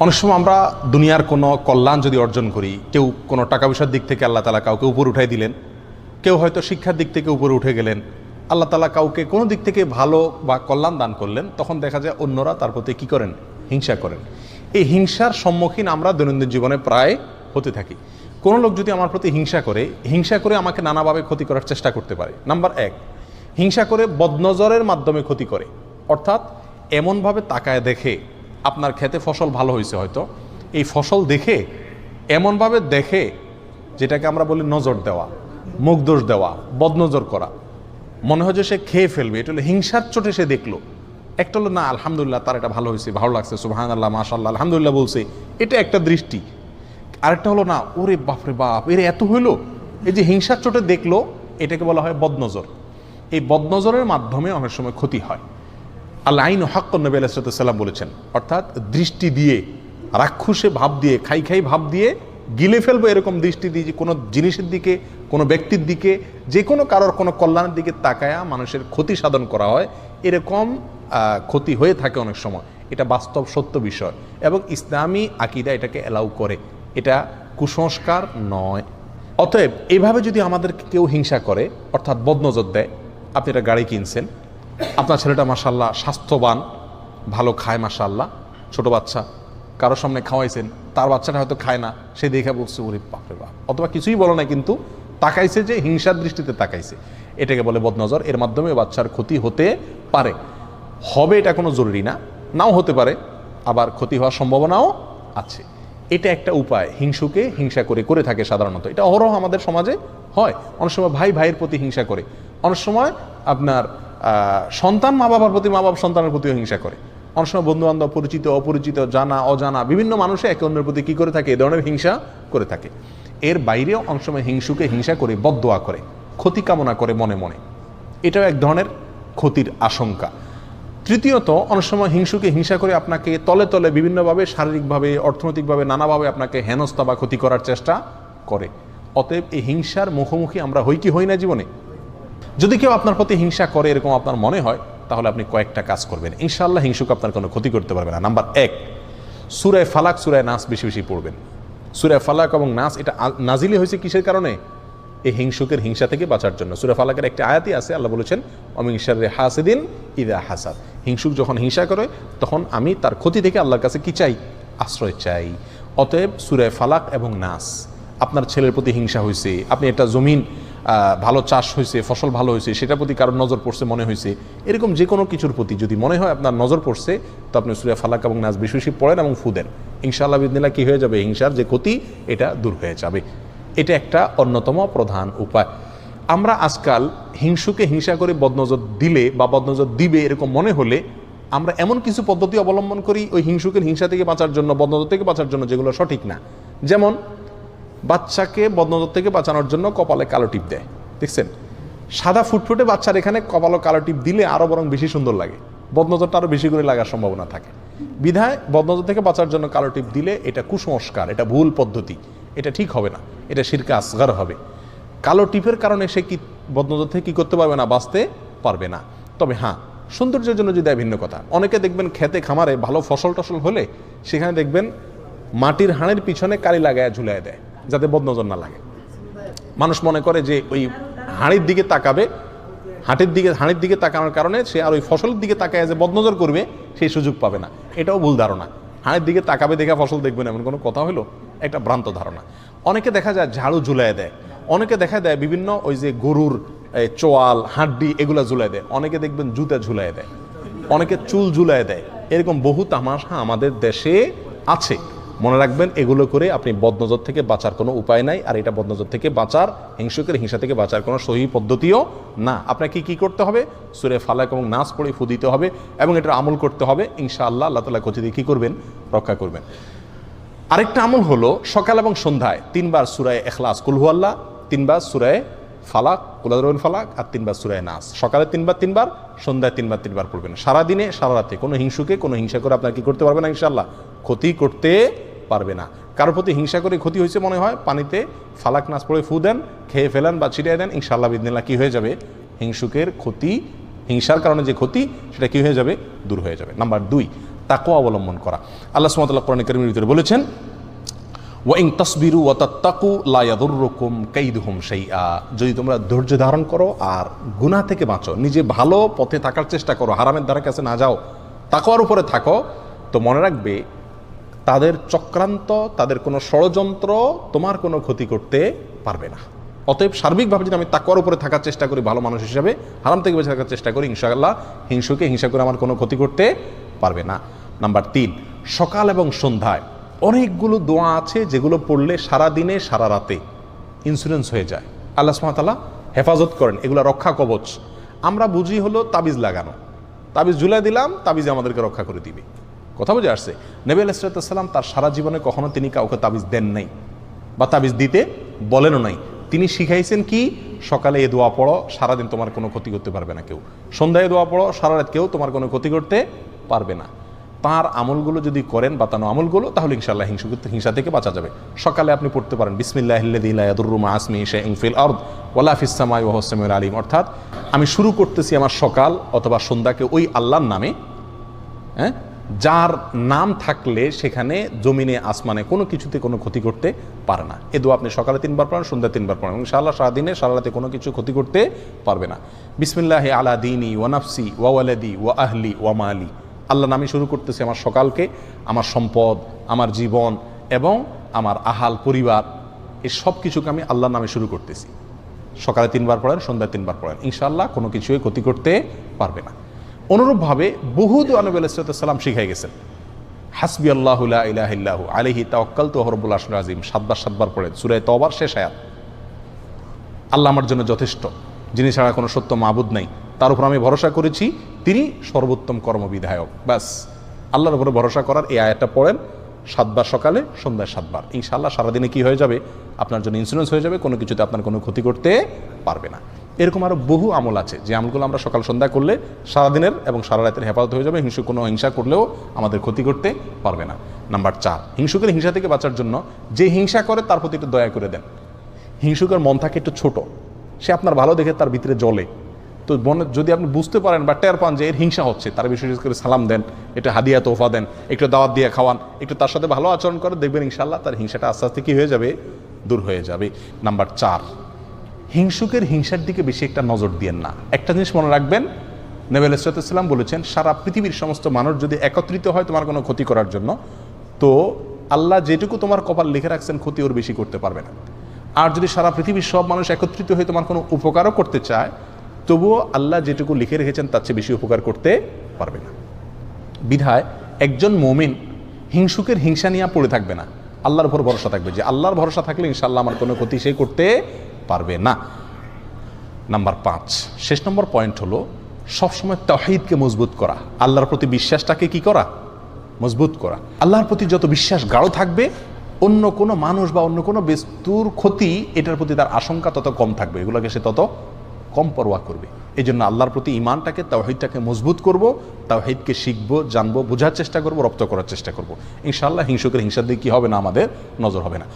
অনেক সময় আমরা দুনিয়ার কোনো কল্যাণ যদি অর্জন করি, কেউ কোনো টাকা পয়সার দিক থেকে আল্লাহ তাআলা কাউকে উপর উঠাই দিলেন, কেউ হয়তো শিক্ষার দিক থেকে উপরে উঠে গেলেন, আল্লাহ তাআলা কাউকে কোনো দিক থেকে ভালো বা কল্যাণ দান করলেন, তখন দেখা যায় অন্যরা তার প্রতি কী করেন? হিংসা করেন। এই হিংসার সম্মুখীন আমরা দৈনন্দিন জীবনে প্রায় হতে থাকি। কোনো লোক যদি আমার প্রতি হিংসা করে আমাকে নানাভাবে ক্ষতি করার চেষ্টা করতে পারে। নাম্বার এক, হিংসা করে বদনজরের মাধ্যমে ক্ষতি করে, অর্থাৎ এমনভাবে তাকায় দেখে, আপনার ক্ষেতে ফসল ভালো হয়েছে হয়তো, এই ফসল দেখে এমনভাবে দেখে, যেটাকে আমরা বলি নজর দেওয়া, মুখ দোষ দেওয়া, বদনজর করা, মনে হয় যে সে খেয়ে ফেলবে। এটা হলো হিংসার চোটে সে দেখলো। একটা হলো না আলহামদুলিল্লাহ তার এটা ভালো হয়েছে, ভালো লাগছে, সুবহানাল্লাহ মাশাআল্লাহ আলহামদুলিল্লাহ বলছে, এটা একটা দৃষ্টি। আরেকটা হলো না ওরে বাপরে বাপ এর এত হইলো, এই যে হিংসার চোটে দেখলো, এটাকে বলা হয় বদনজর। এই বদনজরের মাধ্যমে অনেক সময় ক্ষতি হয়। আল আইন হাক্কুন, নবী আলাইহিস সালাম বলেছেন, অর্থাৎ দৃষ্টি দিয়ে, রাক্ষসে ভাব দিয়ে, খাই ভাব দিয়ে গিলে ফেলবো, এরকম দৃষ্টি দিয়ে যে কোনো জিনিসের দিকে, কোনো ব্যক্তির দিকে, যে কোনো কারোর কোনো কল্যাণের দিকে তাকায়া মানুষের ক্ষতি সাধন করা হয়, এরকম ক্ষতি হয়ে থাকে অনেক সময়। এটা বাস্তব সত্য বিষয় এবং ইসলামী আকীদা এটাকে অ্যালাউ করে, এটা কুসংস্কার নয়। অতএব এইভাবে যদি আমাদের কেউ হিংসা করে, অর্থাৎ বদনজর দেয়, আপনি একটা গাড়ি কিনছেন, আপনার ছেলেটা মাশাআল্লাহ স্বাস্থ্যবান, ভালো খায় মাশাআল্লাহ, ছোট বাচ্চা, কারোর সামনে খাওয়াইছেন, তার বাচ্চাটা হয়তো খায় না, সে দেখে বলছে ওরে বাপরে বাপ, অথবা কিছুই বলে না কিন্তু তাকাইছে, যে হিংসার দৃষ্টিতে তাকাইছে, এটাকে বলে বদনজর। এর মাধ্যমে বাচ্চার ক্ষতি হতে পারে, হবে এটা কোনো জরুরি না, নাও হতে পারে, আবার ক্ষতি হওয়ার সম্ভাবনাও আছে। এটা একটা উপায়, হিংসুকে হিংসা করে থাকে সাধারণত। এটা অহরহ আমাদের সমাজে হয়। অনেক সময় ভাই ভাইয়ের প্রতি হিংসা করে, অনেক সময় আপনার সন্তান মা বাবার প্রতি, মা বাবা সন্তানের প্রতিও হিংসা করে, অনেক সময় বন্ধু বান্ধব, পরিচিত অপরিচিত, জানা অজানা বিভিন্ন মানুষে একে অন্যের প্রতি কী করে থাকে? এ ধরনের হিংসা করে থাকে। এর বাইরেও অনেক সময় হিংসুকে হিংসা করে বদদোয়া করে, ক্ষতি কামনা করে মনে মনে, এটাও এক ধরনের ক্ষতির আশঙ্কা। তৃতীয়ত, অনেক সময় হিংসুকে হিংসা করে আপনাকে তলে তলে বিভিন্নভাবে, শারীরিকভাবে, অর্থনৈতিকভাবে, নানাভাবে আপনাকে হেনস্থা বা ক্ষতি করার চেষ্টা করে। অতএব এই হিংসার মুখোমুখি আমরা হই কি হই না জীবনে? যদি কেউ আপনার প্রতি হিংসা করে এরকম আপনার মনে হয়, তাহলে আপনি কয়েকটা কাজ করবেন, ইনশাআল্লাহ হিংসুক আপনার কোনো ক্ষতি করতে পারবে না। নাম্বার এক, সূরা ফালাক, সূরা নাস বেশি বেশি পড়বেন। সূরা ফালাক এবং নাস এটা নাজিলি হয়েছে কিসের কারণে? এই হিংসুকের হিংসা থেকে বাঁচার জন্য। সূরা ফালাকের একটা আয়াতই আছে, আল্লাহ বলেছেন ওয়ামিন শাররি হাসিদিন ইযা হাসাদ, হিংসুক যখন হিংসা করে তখন আমি তার ক্ষতি থেকে আল্লাহর কাছে কি চাই? আশ্রয় চাই। অতএব সূরা ফালাক এবং নাস। আপনার ছেলের প্রতি হিংসা হয়েছে, আপনি একটা জমিন ভালো চাষ হয়েছে, ফসল ভালো হয়েছে, সেটার প্রতি কারোর নজর পড়ছে মনে হয়েছে, এরকম যে কোনো কিছুর প্রতি যদি মনে হয় আপনার নজর পড়ছে, তো আপনি সূরা ফালাক এবং নাস বেশি বেশি পড়েন এবং ফু দেন, ইনশাআল্লাহ বিদিনিল্লাহ কি হয়ে যাবে? হিংসার যে ক্ষতি এটা দূর হয়ে যাবে। এটা একটা অন্যতম প্রধান উপায়। আমরা আজকাল হিংসুকে হিংসা করে বদনজর দিলে বা বদনজর দিবে এরকম মনে হলে আমরা এমন কিছু পদ্ধতি অবলম্বন করি ওই হিংসুকের হিংসা থেকে বাঁচার জন্য, বদনজর থেকে বাঁচার জন্য, যেগুলো সঠিক না। যেমন বাচ্চাকে বদনজর থেকে বাঁচানোর জন্য কপালে কালো টিপ দেয়, দেখছেন? সাদা ফুটফুটে বাচ্চার এখানে কপালে কালো টিপ দিলে আরও বরং বেশি সুন্দর লাগে, বদনজরটা আরও বেশি করে লাগার সম্ভাবনা থাকে। বিধায় বদনজর থেকে বাঁচার জন্য কালো টিপ দিলে এটা কুসংস্কার, এটা ভুল পদ্ধতি, এটা ঠিক হবে না, এটা শিরকে আসগার হবে। কালো টিপের কারণে সে কি বদনজর থেকে কী করতে পারবে না? বাঁচতে পারবে না। তবে হ্যাঁ, সৌন্দর্যের জন্য যদি ভিন্ন কথা। অনেকে দেখবেন খেতে খামারে ভালো ফসল টসল হলে সেখানে দেখবেন মাটির হাঁড়ির পিছনে কালি লাগায় ঝুলাই দেয়, যাতে বদনজর না লাগে। মানুষ মনে করে যে ওই হাঁড়ির দিকে তাকাবে, হাঁড়ির দিকে তাকানোর কারণে সে আর ওই ফসলের দিকে তাকায় যে বদনজর করবে সেই সুযোগ পাবে না। এটাও ভুল ধারণা। হাঁড়ির দিকে তাকাবে দেখে ফসল দেখবেন এমন কোনো কথা হলো? একটা ভ্রান্ত ধারণা। অনেকে দেখা যায় ঝাড়ু ঝুলাই দেয়, অনেকে দেখা দেয় বিভিন্ন ওই যে গরুর চোয়াল, হাড্ডি এগুলো ঝুলাই দেয়, অনেকে দেখবেন জুতা ঝুলাই দেয়, অনেকে চুল ঝুলাই দেয়। এরকম বহু তামাশা আমাদের দেশে আছে। মনে রাখবেন, এগুলো করে আপনি বদনজর থেকে বাঁচার কোনো উপায় নাই। আর এটা বদনজর থেকে বাঁচার, হিংসুকের হিংসা থেকে বাঁচার কোনো সহি পদ্ধতিও না। আপনাকে কি করতে হবে? সূরা ফালাক এবং নাস পড়ে ফু দিতে হবে এবং এটার আমল করতে হবে। ইনশাআল্লাহ আল্লাহ তাআলা ক্ষতি দিয়ে কী করবেন? রক্ষা করবেন। আরেকটা আমল হলো সকাল এবং সন্ধ্যায় 3 বার সূরা ইখলাস, কুল হুয়াল্লাহ, 3 বার সূরা ফালাক, কুল আযরাবিল ফালাক, আর 3 বার সূরা নাস। সকালে 3 বার, সন্ধ্যায় 3 বার পড়বেন। সারাদিনে সারা রাতে কোনো হিংসুকে কোনো হিংসা করে আপনার কি করতে পারবে না? ইনশাআল্লাহ ক্ষতি করতে পারবে না। কারোর প্রতি হিংসা করে ক্ষতি হয়েছে মনে হয়, পানিতে ফালাক নাস পড়ে ফু দেন, খেয়ে ফেলেন বা ছিটিয়ে দেন, ইনশাআল্লাহ বিদিনিল্লাহ কি হয়ে যাবে? হিংসুকের ক্ষতি, হিংসার কারণে যে ক্ষতি সেটা কি হয়ে যাবে? দূর হয়ে যাবে। নাম্বার 2, তাকওয়া অবলম্বন করা। আল্লাহ সুবহানাহু ওয়া তাআলা কোরআন কারীমের ভিতরে বলেছেন, ওয়া ইন তাসবিরু ওয়া তাত্তাকু লা ইয়াদুররুকুম কাইদুহুম শাইআ, যদি তোমরা ধৈর্য ধারণ করো আর গুনাহ থেকে বাঁচো, নিজে ভালো পথে থাকার চেষ্টা করো, হারামের দ্বারা কাছে না যাও, তাকওয়ার উপরে থাকো, তো মনে রাখবে তাদের চক্রান্ত, তাদের কোনো ষড়যন্ত্র তোমার কোনো ক্ষতি করতে পারবে না। অতএব সার্বিকভাবে যদি আমি তাকওয়ার উপরে থাকার চেষ্টা করি ভালো মানুষ হিসাবে, হারাম থেকে বেঁচে থাকার চেষ্টা করি, ইনশাআল্লাহ হিংসুকে হিংসা করে আমার কোনো ক্ষতি করতে পারবে না। নাম্বার 3, সকাল এবং সন্ধ্যায় অনেকগুলো দোয়া আছে যেগুলো পড়লে সারা দিনে সারা রাতে ইন্স্যুরেন্স হয়ে যায়, আল্লাহ সুবহানাহু ওয়া তাআলা হেফাজত করেন, এগুলো রক্ষা কবচ। আমরা বুঝি হলো তাবিজ লাগানো, তাবিজ ঝুলাই দিলাম, তাবিজে আমাদেরকে রক্ষা করে দিবে। কথা বুঝে আসছে? নবী আলাইহিস সালাম তার সারা জীবনে কখনো তিনি কাউকে তাবিজ দেন নাই বা তাবিজ দিতে বলেনও নাই। তিনি শিখাইছেন কি, সকালে এ দোয়া পড়ো, সারাদিন তোমার কোনো ক্ষতি করতে পারবে না কেউ, সন্ধ্যায় দোয়া পড়ো, সারা রাত কেউ তোমার কোনো ক্ষতি করতে পারবে না। তার আমলগুলো যদি করেন, বাতানো আমলগুলো, তাহলে ইনশাআল্লাহ হিংসা থেকে বাঁচা যাবে। সকালে আপনি পড়তে পারেন বিসমিল্লাহিল্লাযী লা ইয়াদুররু মা ইসমিহি শাইউন ফিল আরদ ওয়ালা ফিস সামাই ওয়া হুয়াস সামিউল আলিম, অর্থাৎ আমি শুরু করতেছি আমার সকাল অথবা সন্ধ্যাকে ওই আল্লাহর নামে, যার নাম থাকলে সেখানে জমিনে আসমানে কোনো কিছুতে কোনো ক্ষতি করতে পারে না। এ দোয়া আপনি সকালে 3 বার পড়েন, সন্ধ্যায় 3 বার পড়েন, ইনশাআল্লাহ সারাদিনে সারা রাতে কোনো কিছু ক্ষতি করতে পারবে না। বিসমিল্লাহি আলা দীনি ওয়া নাফসি ওয়া ওয়ালাদি ওয়া আহলি ওয়া মালি, আল্লাহ নামে শুরু করতেছি আমার সকালকে, আমার সম্পদ, আমার জীবন এবং আমার আহাল পরিবার, এই সব কিছুকে আমি আল্লাহর নামে শুরু করতেছি। সকালে 3 বার পড়েন, সন্ধ্যায় 3 বার পড়েন, ইনশাআল্লাহ কোনো কিছুই ক্ষতি করতে পারবে না। অনুরূপভাবে বহু দোয়া নবী আলাইহিস সালাম শিখাই গেছেন। হাসবি আল্লাহু লা ইলাহা ইল্লাহু আলাইহি তাওয়াক্কালতু ওয়া হুয়া রাব্বুল আরশিল আযীম, 7 বার পড়েন, সূরা তওবার শেষ আয়াত। আল্লাহ আমার জন্য যথেষ্ট, যিনি ছাড়া কোনো সত্য মাবুদ নাই, তার উপর আমি ভরসা করেছি, তিনি সর্বোত্তম কর্মবিধায়ক। ব্যাস, আল্লাহর উপরে ভরসা করার এই আয়াতটা পড়েন 7 বার সকালে, সন্ধ্যায় 7 বার, ইনশাআল্লাহ সারাদিনে কি হয়ে যাবে, আপনার জন্য ইন্স্যুরেন্স হয়ে যাবে, কোনো কিছুতে আপনার কোনো ক্ষতি করতে পারবে না। এরকম আরও বহু আমল আছে যে আমলগুলো আমরা সকাল সন্ধ্যা করলে সারাদিনের এবং সারা রাতের হেফাজত হয়ে যাবে, কোনো হিংসা করলেও আমাদের ক্ষতি করতে পারবে না। নাম্বার 4, হিংসুকের হিংসা থেকে বাঁচার জন্য যে হিংসা করে তার প্রতি একটু দয়া করে দেন। হিংসুকের মন থাকে একটু ছোট, সে আপনার ভালো দেখে তার ভিতরে জ্বলে, তো মনে যদি আপনি বুঝতে পারেন বা টের পান যে এর হিংসা হচ্ছে, তার বিশেষ করে সালাম দেন, একটু হাদিয়া তোফা দেন, একটু দাওয়াত দিয়ে খাওয়ান, একটু তার সাথে ভালো আচরণ করে, দেখবেন ইনশাআল্লাহ তার হিংসাটা আস্তে আস্তে কী হয়ে যাবে, দূর হয়ে যাবে। নাম্বার 4, হিংসুকের হিংসার দিকে বেশি একটা নজর দিয়েন না। একটা জিনিস মনে রাখবেন, নবী আলাইহিস সালাম বলেছেন, সারা পৃথিবীর সমস্ত মানুষ যদি একত্রিত হয় তোমার কোনো ক্ষতি করার জন্য, তো আল্লাহ যেটুকু তোমার কপাল লিখে রাখছেন ক্ষতি ওর বেশি করতে পারবে না। আর যদি সারা পৃথিবীর সব মানুষ একত্রিত হয়ে তোমার কোনো উপকারও করতে চায়, তবুও আল্লাহ যেটুকু লিখে রেখেছেন তার চেয়ে বেশি উপকার করতে পারবে না। বিধায় একজন মুমিন হিংসুকের হিংসা নিয়ে পড়ে থাকবে না, আল্লাহর উপর ভরসা থাকবে যে আল্লাহর ভরসা থাকলে ইনশাআল্লাহ আমার কোনো ক্ষতি সে করতে পারবে না। নাম্বার 5, শেষ নম্বর পয়েন্ট হলো সবসময় তাওহীদকে মজবুত করা, আল্লাহর প্রতি বিশ্বাসটাকে কি করা, মজবুত করা। আল্লাহর প্রতি যত বিশ্বাস গাঢ় থাকবে, অন্য কোনো মানুষ বা অন্য কোনো বস্তুর ক্ষতি এটার প্রতি তার আশঙ্কা তত কম থাকবে, এগুলোকে সে তত কম পরোয়া করবে। এই জন্য আল্লাহর প্রতি ইমানটাকে, তাওহীদটাকে মজবুত করব, তাওহীদকে শিখবো, জানবো, বোঝার চেষ্টা করবো, রপ্ত করার চেষ্টা করব। ইনশাআল্লাহ হিংসুকের হিংসার দিকে কী হবে না, আমাদের নজর হবে না।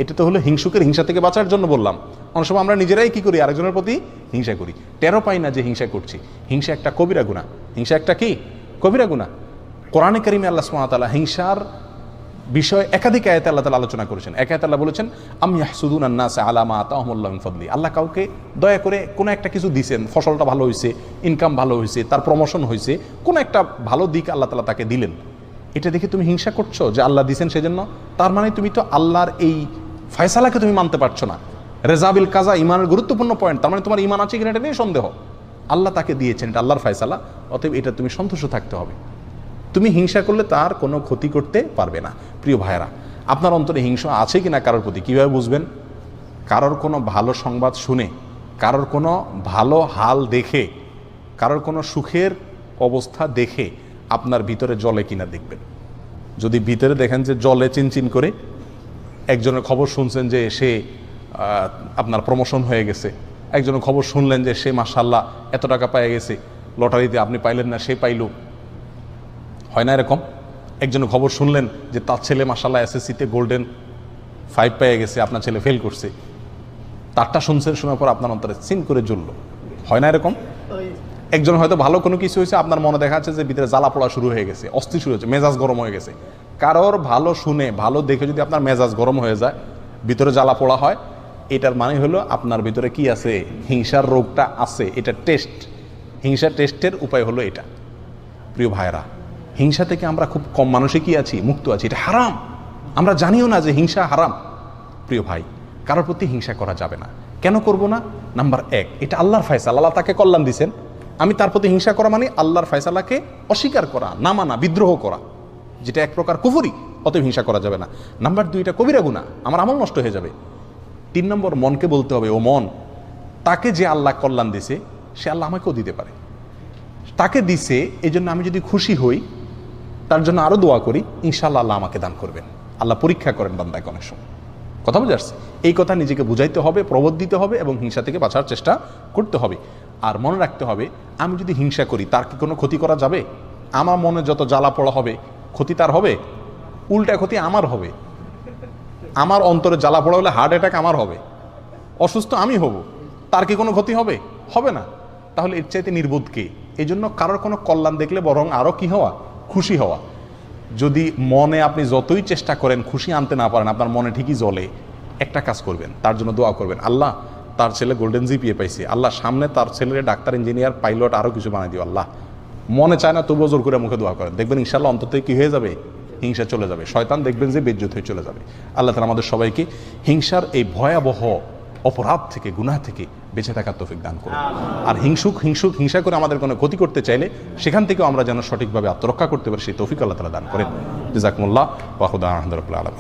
এটা তো হলো হিংসুকের হিংসা থেকে বাঁচার জন্য বললাম। অনেক সময় আমরা নিজেরাই কি করি, আরেকজনের প্রতি হিংসা করি, টেরও পাই না যে হিংসা করছি। হিংসা একটা কবিরা গুনাহ, হিংসা একটা কি কবিরা গুনাহ। কোরআনে কারিমে আল্লাহ সুবহানাহু ওয়া তাআলা হিংসার বিষয় একাধিক আয়াতে আল্লাহ তাআলা আলোচনা করেছেন। এক আয়াতে আল্লাহ বলেছেন, আম ইয়াহসুদুনান নাসা আলা মা আতাহুমুল্লাহু মিন ফাদলি, আল্লাহ কাউকে দয়া করে কোনো একটা কিছু দিয়েছেন, ফসলটা ভালো হয়েছে, ইনকাম ভালো হয়েছে, তার প্রমোশন হয়েছে, কোনো একটা ভালো দিক আল্লাহ তাআলা তাকে দিলেন, এটা দেখে তুমি হিংসা করছো যে আল্লাহ দিয়েছেন সেজন্য, তার মানে তুমি তো আল্লাহর এই ফয়সালাকে তুমি মানতে পারছো না। রেজাবিল কাজা ইমানের গুরুত্বপূর্ণ পয়েন্ট, তার মানে তোমার ইমান আছে কিনা এটা নিয়ে সন্দেহ। আল্লাহ তাকে দিয়েছেন, এটা আল্লাহর ফয়সালা, অতএব এটা তুমি সন্তুষ্ট থাকতে হবে। তুমি হিংসা করলে তার কোনো ক্ষতি করতে পারবে না। প্রিয় ভাইয়েরা, আপনার অন্তরে হিংসা আছে কিনা কারোর প্রতি কীভাবে বুঝবেন? কারোর কোনো ভালো সংবাদ শুনে, কারোর কোনো ভালো হাল দেখে, কারোর কোনো সুখের অবস্থা দেখে আপনার ভিতরে জ্বলে কিনা দেখবেন। যদি ভিতরে দেখেন যে জ্বলে চিনচিন করে, একজনের খবর শুনছেন যে সে আপনার প্রমোশন হয়ে গেছে, একজনের খবর শুনলেন যে সে মাশাআল্লাহ এত টাকা পেয়ে গেছে, লটারিতে আপনি পাইলেন না সে পাইল, হয় না এরকম? একজনের খবর শুনলেন যে তার ছেলে মাশাআল্লাহ এসএসসিতে গোল্ডেন 5 পেয়ে গেছে, আপনার ছেলে ফেল করছে, তারটা শুনছেন, শোনার পর আপনার অন্তরে চিন করে জ্বলল, হয় না এরকম? একজন হয়তো ভালো কোনো কিছু হয়েছে, আপনার মনে দেখা যাচ্ছে যে ভিতরে জ্বালা পোড়া শুরু হয়ে গেছে, অস্থির শুরু হয়েছে, মেজাজ গরম হয়ে গেছে। কারোর ভালো শুনে ভালো দেখে যদি আপনার মেজাজ গরম হয়ে যায়, ভিতরে জ্বালা পোড়া হয়, এটার মানে হলো আপনার ভিতরে কি আছে, হিংসার রোগটা আছে। এটা টেস্ট, হিংসা টেস্টের উপায় হলো এটা। প্রিয় ভাইরা, হিংসা থেকে আমরা খুব কম মানুষই কি আছি, মুক্ত আছি। এটা হারাম, আমরা জানিও না যে হিংসা হারাম। প্রিয় ভাই, কারোর প্রতি হিংসা করা যাবে না। কেন করব না? নাম্বার 1, এটা আল্লাহর ফয়সালা, আল্লাহ তাকে কল্যাণ দিয়েছেন। আমি তার প্রতি হিংসা করা মানে আল্লাহর ফয়সালাকে অস্বীকার করা, না মানা, বিদ্রোহ করা, যেটা এক প্রকার কুফরি। অতএব হিংসা করা যাবে না। নাম্বার 2, এটা কবিরা গুনাহ, আমার আমল নষ্ট হয়ে যাবে। 3 নম্বর, মনকে বলতে হবে, ও মন, তাকে যে আল্লাহ কল্যাণ দিছে সে আল্লাহ আমাকেও দিতে পারে। তাকে দিছে, এই জন্য আমি যদি খুশি হই, তার জন্য আরও দোয়া করি, ইনশাআল্লাহ আল্লাহ আমাকে দান করবেন। আল্লাহ পরীক্ষা করেন বান্দাকে অনেক সময়। কথা বুঝে আসছে? এই কথা নিজেকে বুঝাইতে হবে, প্রবোধ দিতে হবে এবং হিংসা থেকে বাঁচার চেষ্টা করতে হবে। আর মনে রাখতে হবে, আমি যদি হিংসা করি তার কি কোনো ক্ষতি করা যাবে? আমার মনে যত জ্বালা পড়া হবে, ক্ষতি তার হবে? উল্টা ক্ষতি আমার হবে। আমার অন্তরে জ্বালা পড়া হলে হার্ট অ্যাটাক আমার হবে, অসুস্থ আমি হব। তার কি কোনো ক্ষতি হবে? হবে না। তাহলে এর চাইতে নির্বোধ কে? এই জন্য কারোর কোনো কল্যাণ দেখলে বরং আরও কি হওয়া, খুশি হওয়া। যদি মনে আপনি যতই চেষ্টা করেন খুশি আনতে না পারেন, আপনার মনে ঠিকই জ্বলে, একটা কাজ করবেন, তার জন্য দোয়া করবেন, আল্লাহ তার ছেলে গোল্ডেন জিপিএ পাইছে, আল্লাহ সামনে তার ছেলের ডাক্তার, ইঞ্জিনিয়ার, পাইলট, আরও কিছু বানাই দিও আল্লাহ। মনে চায় না তবুও জোর করে মুখে দোয়া করেন, দেখবেন ইনশাআল্লাহ অন্তত কি হয়ে যাবে, হিংসা চলে যাবে। শয়তান দেখবেন যে বেজ্জত হয়ে চলে যাবে। আল্লাহ তাআলা আমাদের সবাইকে হিংসার এই ভয়াবহ অপরাধ থেকে, গুনাহ থেকে বেঁচে থাকার তৌফিক দান করুন। আর হিংসা করে আমাদের কোনো ক্ষতি করতে চাইলে সেখান থেকেও আমরা যেন সঠিকভাবে আত্মরক্ষা করতে পারি, সেই তৌফিক আল্লাহ তাআলা দান করেন। জাযাকুমুল্লাহ ওয়া খুদা আলহামদুলিল্লাহ।